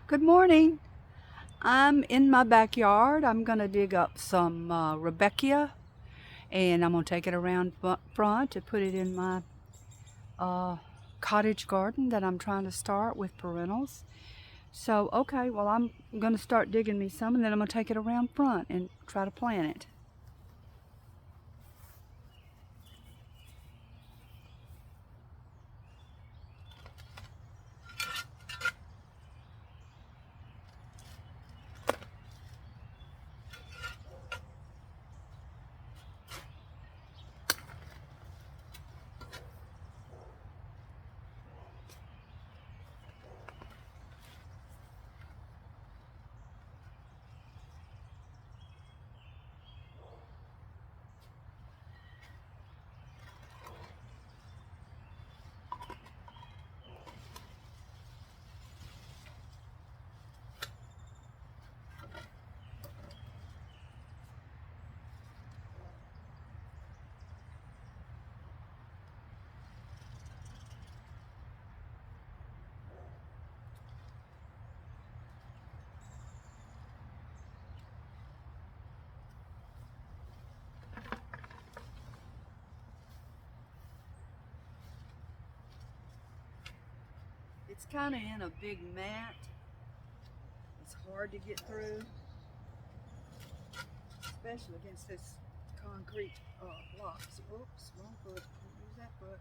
Good morning. I'm in my backyard. I'm going to dig up some Rebeccia and I'm going to take it around front to put it in my uh, cottage garden that I'm trying to start with perennials. So, okay, well, I'm going to start digging me some and then I'm going to take it around front and try to plant it. It's kind of in a big mat. It's hard to get through, especially against this concrete blocks. Oops, wrong foot. Use that foot.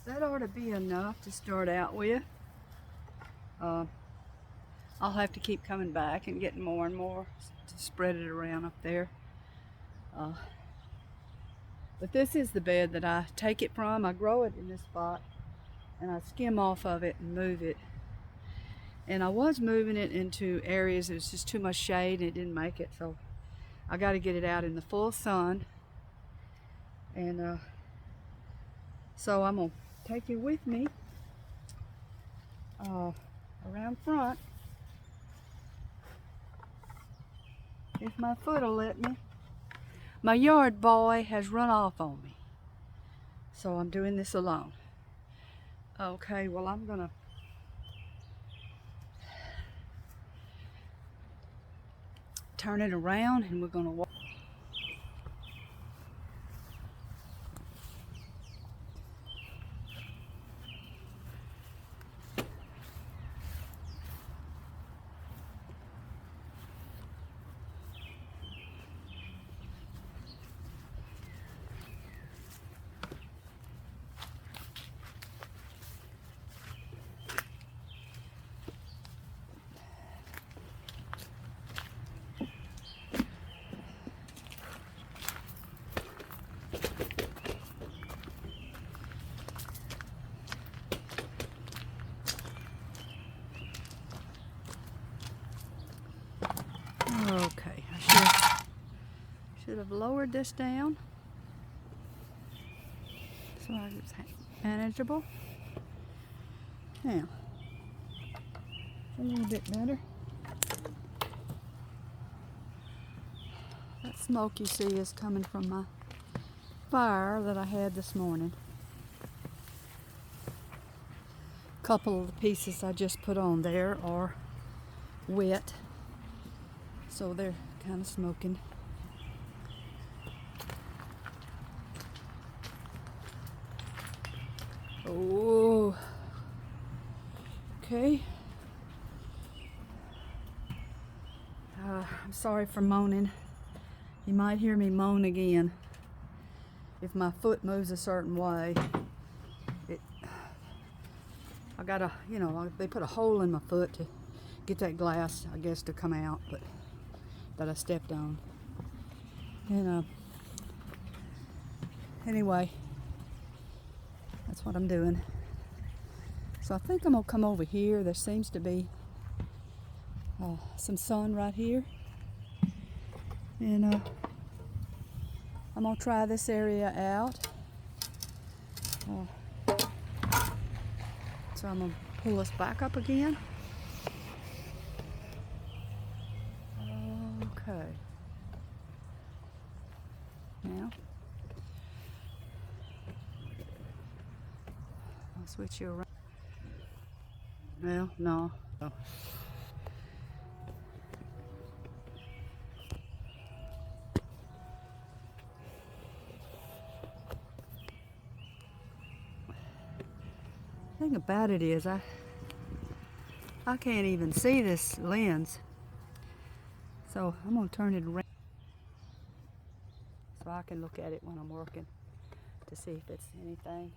That ought to be enough to start out with. Uh, I'll have to keep coming back and getting more and more to spread it around up there. But this is the bed that I take it from. I grow it in this spot and I skim off of it and move it. And I was moving it into areas that was just too much shade and it didn't make it. So I got to get it out in the full sun. And so I'm going to take you with me around front. If my foot'll let me. My yard boy has run off on me, so I'm doing this alone. Okay, well, I'm gonna turn it around and we're gonna walk. Okay, I should have lowered this down so it's manageable. Now, a little bit better. That smoke you see is coming from my fire that I had this morning. couple of the pieces I just put on there are wet, so they're kind of smoking. Oh, okay. I'm sorry for moaning. You might hear me moan again if my foot moves a certain way. I gotta, they put a hole in my foot to get that glass, I guess, to come out, but that I stepped on. And anyway, that's what I'm doing. So I think I'm gonna come over here. There seems to be some sun right here, and I'm gonna try this area out. So I'm gonna pull this back up again. Okay. Now I'll switch you around. Well, no. Oh. The thing about it is I can't even see this lens, so I'm gonna turn it around so I can look at it when I'm working to see if it's anything.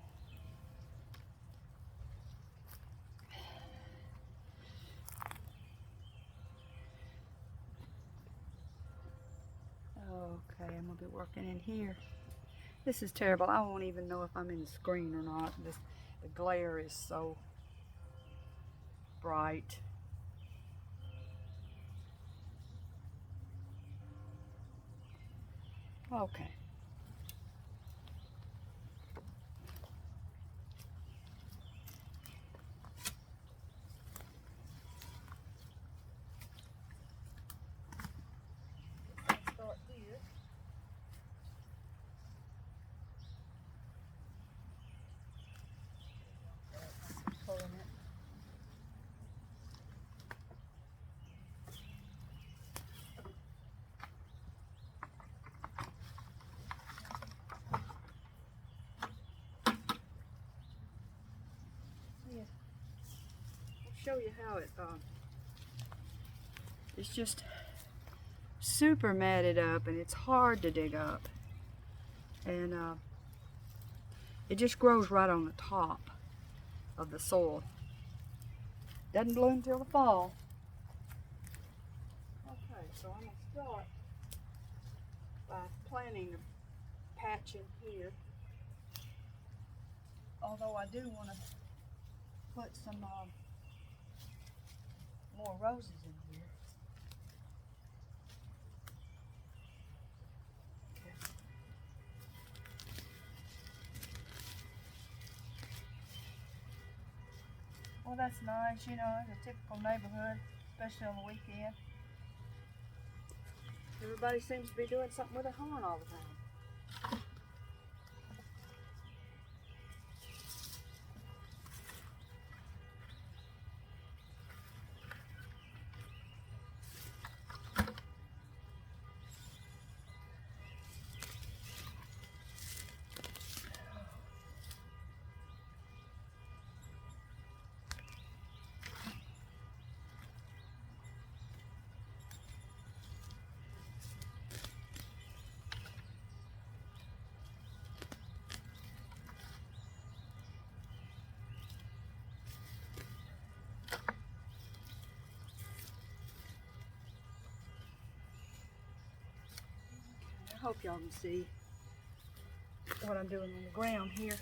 Okay, I'm gonna be working in here. This is terrible. I won't even know if I'm in the screen or not. The glare is so bright. Okay. Let's start here. Pulling it. Show you how it's just super matted up and it's hard to dig up, and it just grows right on the top of the soil. Doesn't bloom till the fall. Okay, so I'm going to start by planting a patch in here, although I do want to put some more roses in here. Okay. Well, that's nice, it's a typical neighborhood, especially on the weekend. Everybody seems to be doing something with a horn all the time. I hope y'all can see what I'm doing on the ground here.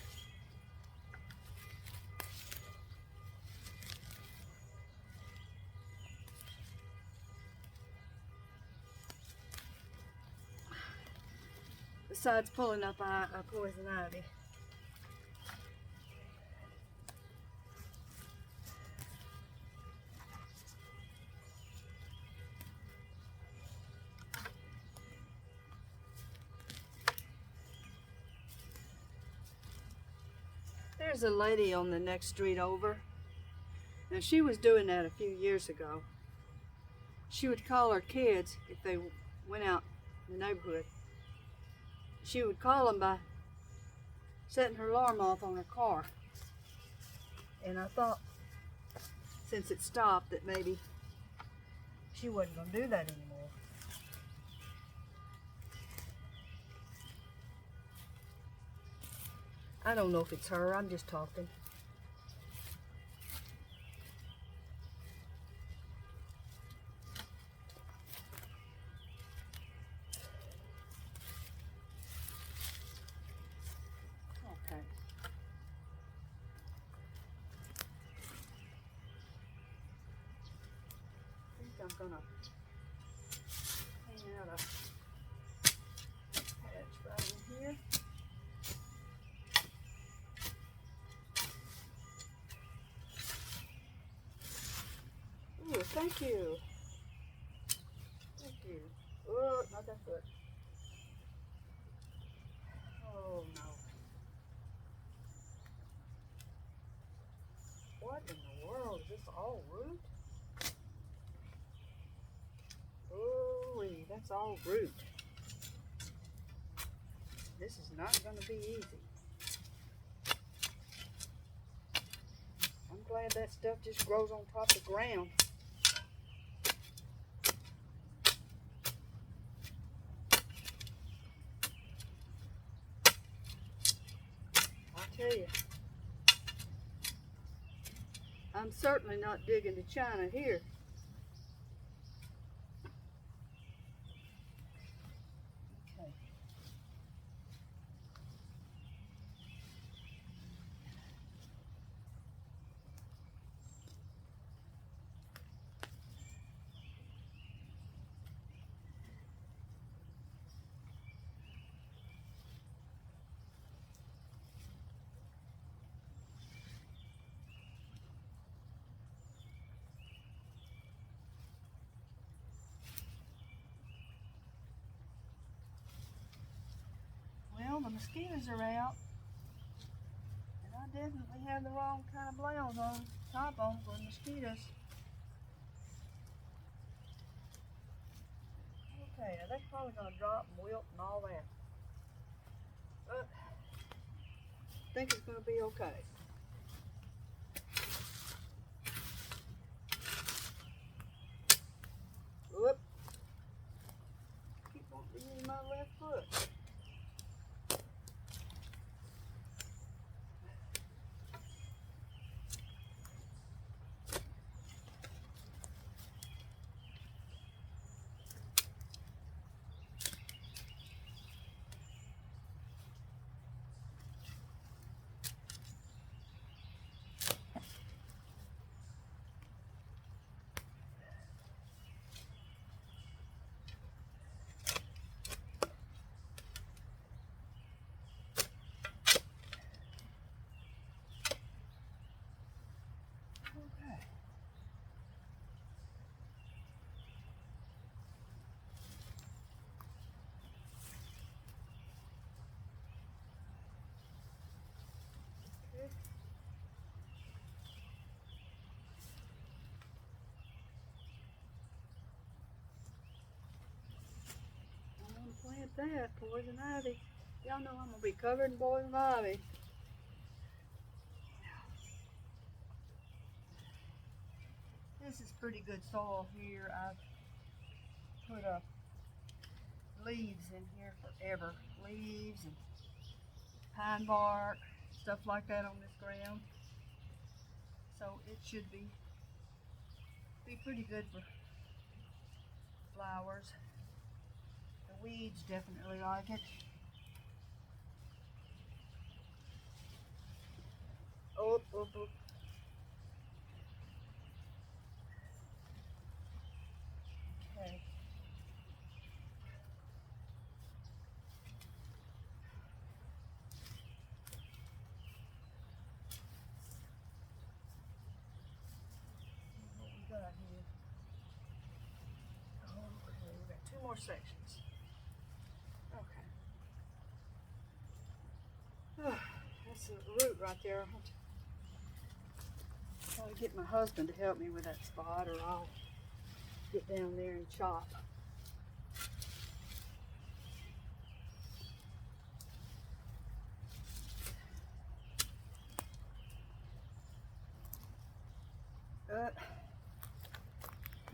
Besides pulling up poison ivy. There's a lady on the next street over Now she was doing that a few years ago. She would call her kids if they went out in the neighborhood. She would call them by setting her alarm off on her car. And I thought, since it stopped, that maybe she wasn't going to do that anymore. I don't know if it's her. I'm just talking. Okay. I think I'm gonna hang out a patch right in here. Ooh, thank you. Thank you. Oh, not that foot. Oh no. What in the world? Is this all root? Oh, that's all root. This is not going to be easy. I'm glad that stuff just grows on top of the ground. I'll tell you, I'm certainly not digging to China here. Okay. Well, the mosquitoes are out, and I definitely have the wrong kind of blouse on top on for mosquitoes. Okay, now that's probably going to drop and wilt and all that. But I think it's going to be okay. Whoop. Keep on using my left foot. Plant that poison ivy. Y'all know I'm gonna be covered in poison ivy. This is pretty good soil here. I've put leaves in here forever. Leaves and pine bark, stuff like that on this ground. So it should be pretty good for flowers. The weeds definitely like it. Oh, oh, oh. Okay. What we got here? Oh, okay, we got two more sections. Okay. That's the root right there. I'll get my husband to help me with that spot, or I'll get down there and chop. But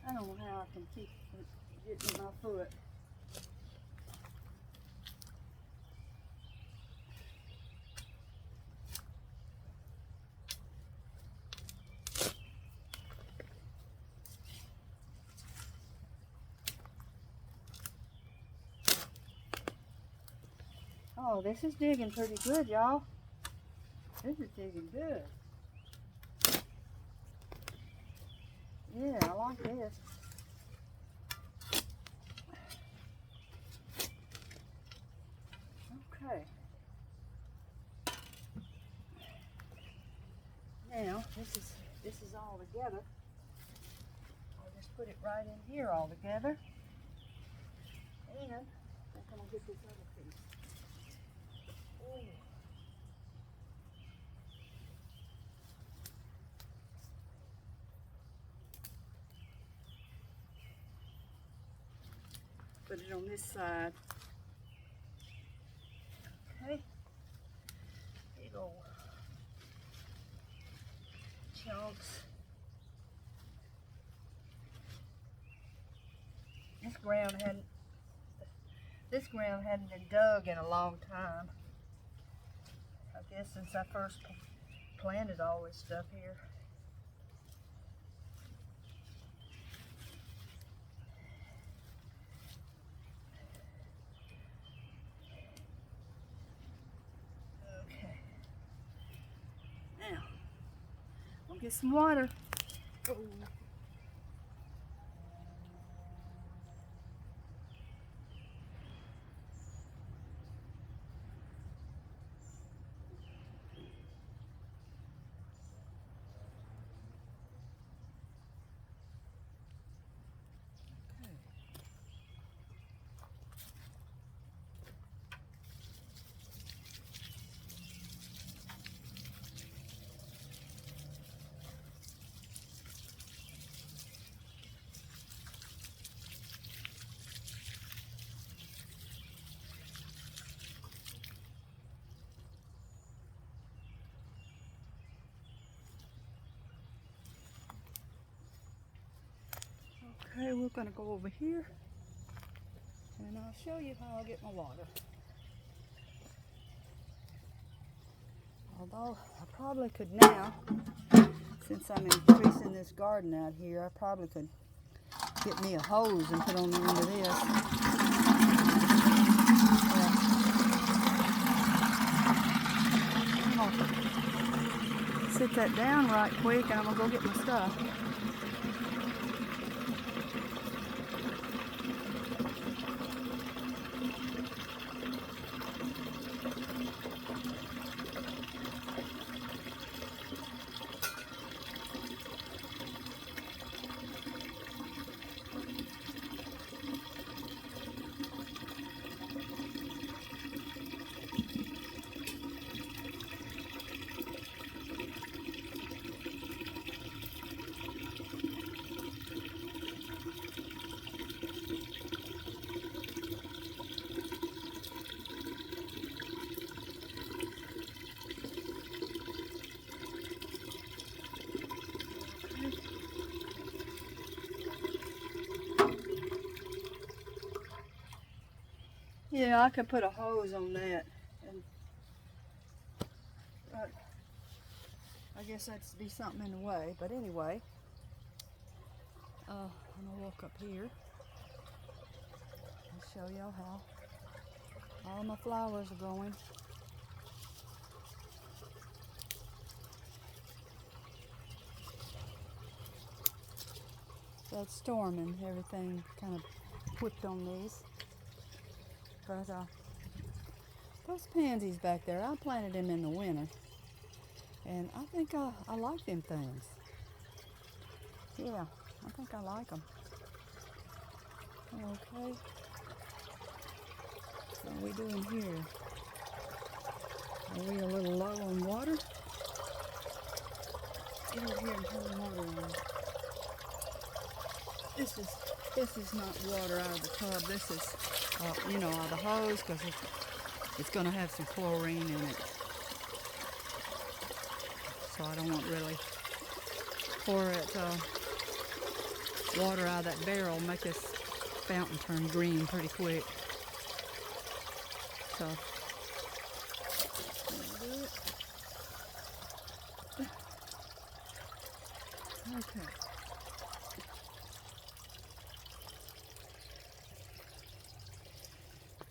I don't know how I can keep getting my foot. Oh, this is digging pretty good, y'all. This is digging good. Yeah, I like this. Okay. Now, this is all together. I'll just put it right in here all together. And I think I'm gonna get this other piece. Ooh. Put it on this side. Okay. Big old chunks. This ground hadn't been dug in a long time. I guess since I first planted all this stuff here. Okay. Now, I'll get some water. Oh. Okay, we're going to go over here and I'll show you how I get my water. Although I probably could now, since I'm increasing this garden out here, I probably could get me a hose and put on the end of this. I'm gonna sit that down right quick and I'm going to go get my stuff. Yeah, I could put a hose on that, but I guess that'd be something in the way. But anyway, I'm gonna walk up here and show y'all how all my flowers are growing. That storm and everything kind of whipped on these. But those pansies back there, I planted them in the winter, and I think I like them things. Yeah, I think I like them. Okay, what are we doing here? Are we a little low on water? get over here and turn the water on. This is not water out of the tub. This is, you know, out of the hose, because it's going to have some chlorine in it. So I don't want really pour it water out of that barrel, make this fountain turn green pretty quick. So okay.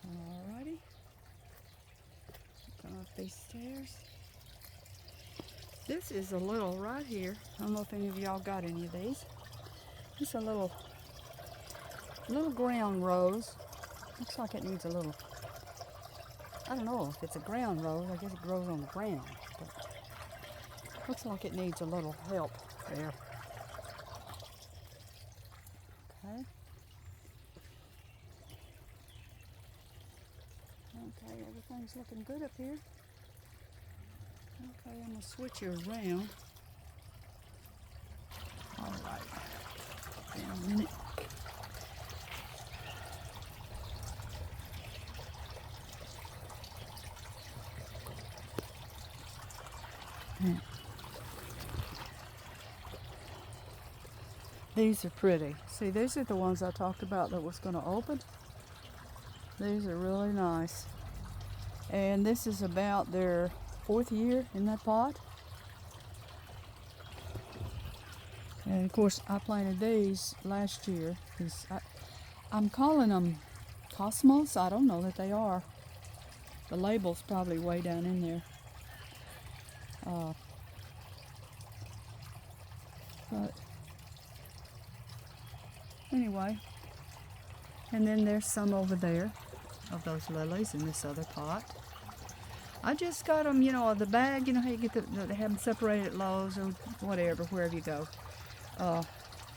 Alrighty. Come up these stairs. This is a little right here. I don't know if any of y'all got any of these. It's a little ground rose. Looks like it needs a little, I don't know if it's a ground rose. I guess it grows on the ground. But looks like it needs a little help there. Okay. Okay, everything's looking good up here. Okay, I'm going to switch you around. All right. Wait a minute. These are pretty. See, these are the ones I talked about that was going to open. These are really nice. And this is about their 4th year in that pot. And of course, I planted these last year. I'm calling them Cosmos. I don't know that they are. The label's probably way down in there. But anyway, and then there's some over there of those lilies in this other pot. I just got them, you know, the bag, you know how you get they have them separated at Lowe's or whatever, wherever you go.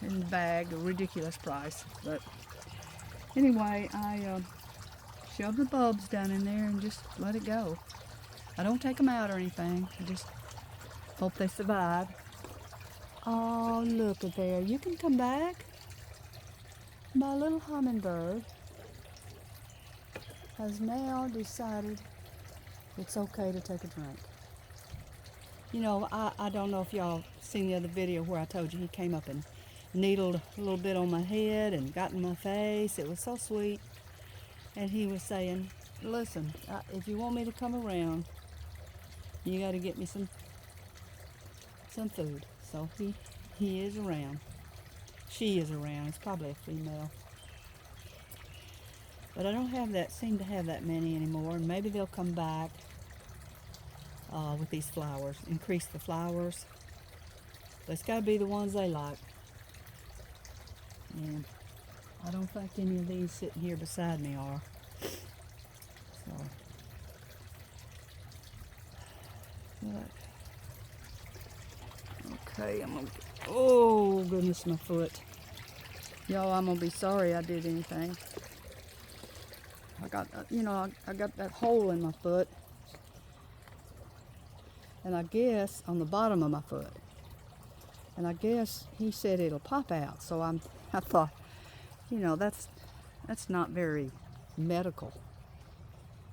In the bag, a ridiculous price. But anyway, I shove the bulbs down in there and just let it go. I don't take them out or anything. I just hope they survive. Oh, look at there. You can come back. My little hummingbird has now decided it's okay to take a drink. You know, I don't know if y'all seen the other video where I told you he came up and needled a little bit on my head and got in my face. It was so sweet. And he was saying, listen, if you want me to come around, you got to get me some food. So he is around. She is around. It's probably a female. But I don't seem to have that many anymore. And maybe they'll come back with these flowers. Increase the flowers. But it's got to be the ones they like. And I don't think any of these sitting here beside me are. So, look. Okay, I'm gonna. Oh goodness, my foot. Y'all, I'm gonna be sorry I did anything. I got, I got that hole in my foot, and I guess on the bottom of my foot. And I guess he said it'll pop out. So I thought, that's not very medical.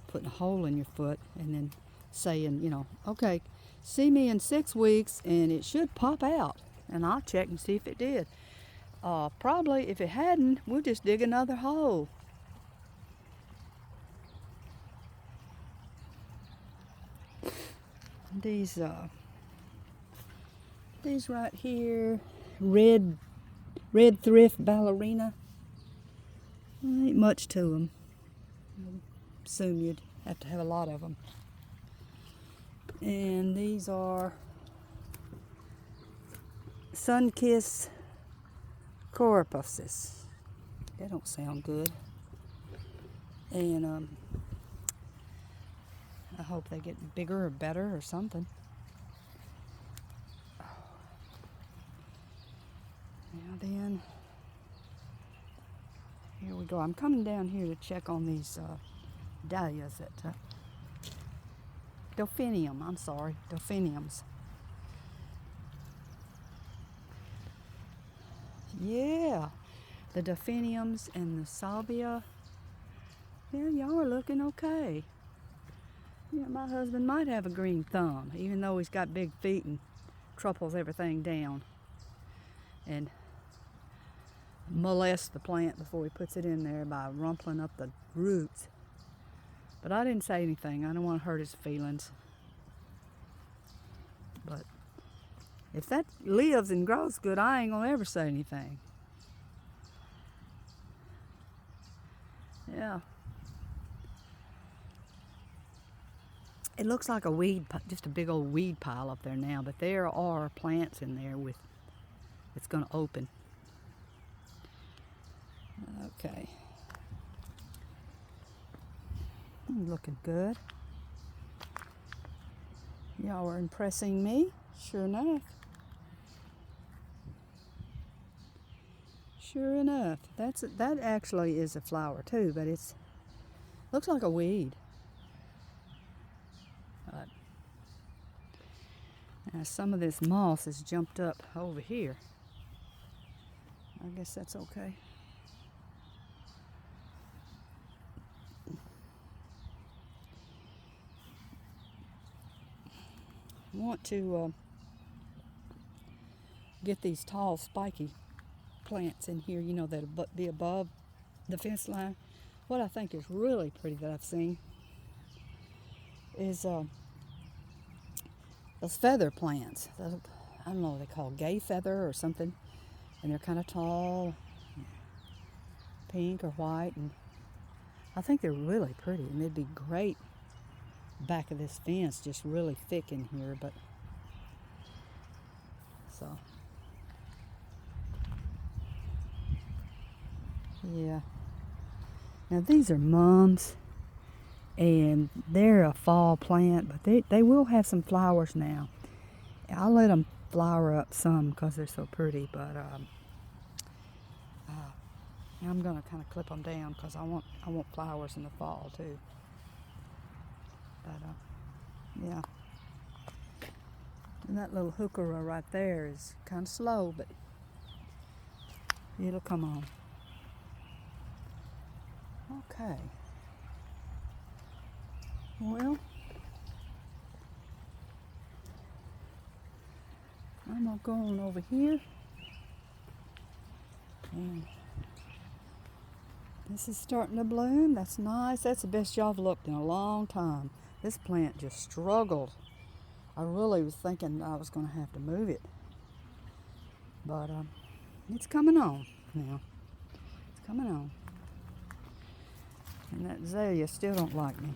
Putting a hole in your foot and then saying, okay, see me in 6 weeks and it should pop out. And I'll check and see if it did. Probably if it hadn't, we'll just dig another hole. These right here, red thrift ballerina. Ain't much to them. I assume you'd have to have a lot of them. And these are sun-kissed coropuses. They don't sound good. And I hope they get bigger or better or something. Now then, here we go. I'm coming down here to check on these dahlias that delphinium. I'm sorry, delphiniums. Yeah, the delphiniums and the salvia. Yeah, y'all are looking okay. Yeah, my husband might have a green thumb, even though he's got big feet and truffles everything down and molests the plant before he puts it in there by rumpling up the roots. But I didn't say anything. I don't want to hurt his feelings. But if that lives and grows good, I ain't gonna ever say anything. Yeah. It looks like a weed, just a big old weed pile up there now, but there are plants in there with, it's gonna open. Okay. Looking good. Y'all are impressing me, sure enough. Sure enough. That actually is a flower too, but it's looks like a weed. Now some of this moss has jumped up over here. I guess that's okay. I want to get these tall, spiky plants in here, you know, that'll be above the fence line. What I think is really pretty that I've seen is those feather plants. I don't know what they call gay feather or something, and they're kind of tall, pink or white, and I think they're really pretty, and they'd be great back of this fence, just really thick in here. But so yeah. Now these are mums, and they're a fall plant, but they will have some flowers now. I'll let them flower up some because they're so pretty, but I'm gonna kind of clip them down because I want flowers in the fall too. But yeah, and that little heuchera right there is kind of slow, but it'll come on. Okay. Well, I'm gonna go on over here, and this is starting to bloom. That's nice. That's the best y'all have looked in a long time. This plant just struggled. I really was thinking I was going to have to move it, but it's coming on now. It's coming on. And that azalea still don't like me.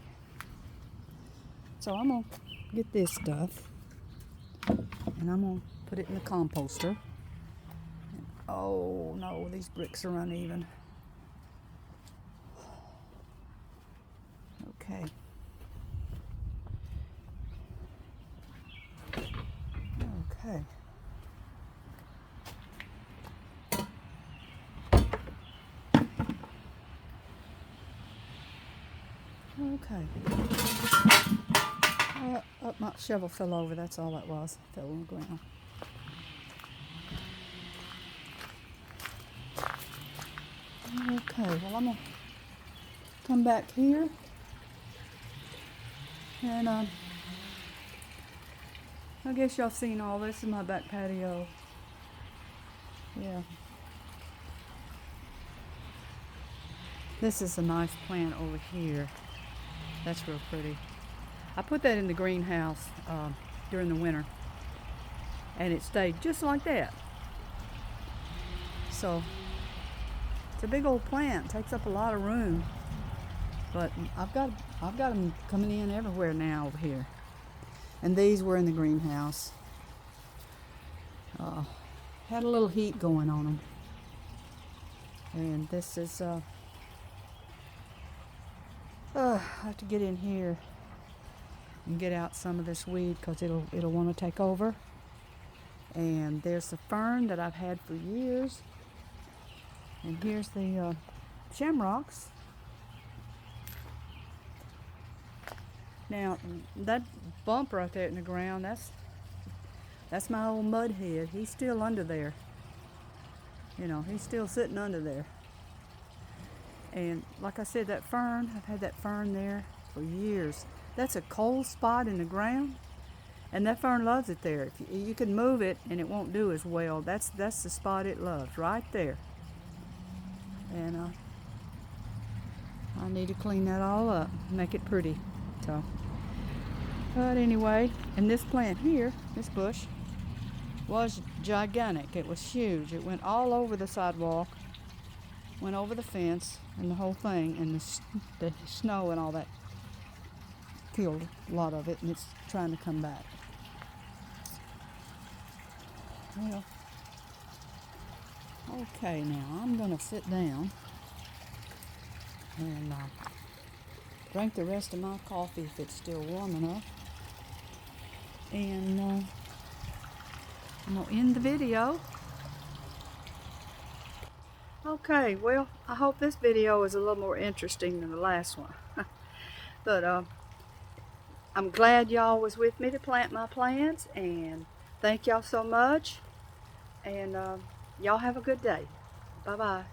So I'm going to get this stuff, and I'm going to put it in the composter. And, oh no, these bricks are uneven. Okay. Okay. Okay. My shovel fell over. That's all that was. Fell on the ground. Okay. Well, I'm gonna come back here, and I guess y'all seen all this in my back patio. Yeah. This is a nice plant over here. That's real pretty. I put that in the greenhouse during the winter, and it stayed just like that. So it's a big old plant. It takes up a lot of room, but I've got them coming in everywhere now over here. And these were in the greenhouse. Had a little heat going on them. And this is I have to get in here and get out some of this weed because it'll want to take over. And there's the fern that I've had for years. And here's the shamrocks. Now that bump right there in the ground, that's my old mud head. He's still under there. You know, he's still sitting under there. And like I said, that fern, I've had that fern there for years. That's a cold spot in the ground, and that fern loves it there. If you can move it and it won't do as well, that's the spot it loves, right there. And I need to clean that all up, make it pretty. So, but anyway, and this plant here, this bush, was gigantic. It was huge. It went all over the sidewalk, went over the fence, and the whole thing, and the snow and all that killed a lot of it, and it's trying to come back. Well, okay, now I'm gonna sit down and drink the rest of my coffee if it's still warm enough, and I'm gonna end the video. Okay, well, I hope this video is a little more interesting than the last one. But I'm glad y'all was with me to plant my plants, and thank y'all so much, and y'all have a good day. Bye-bye.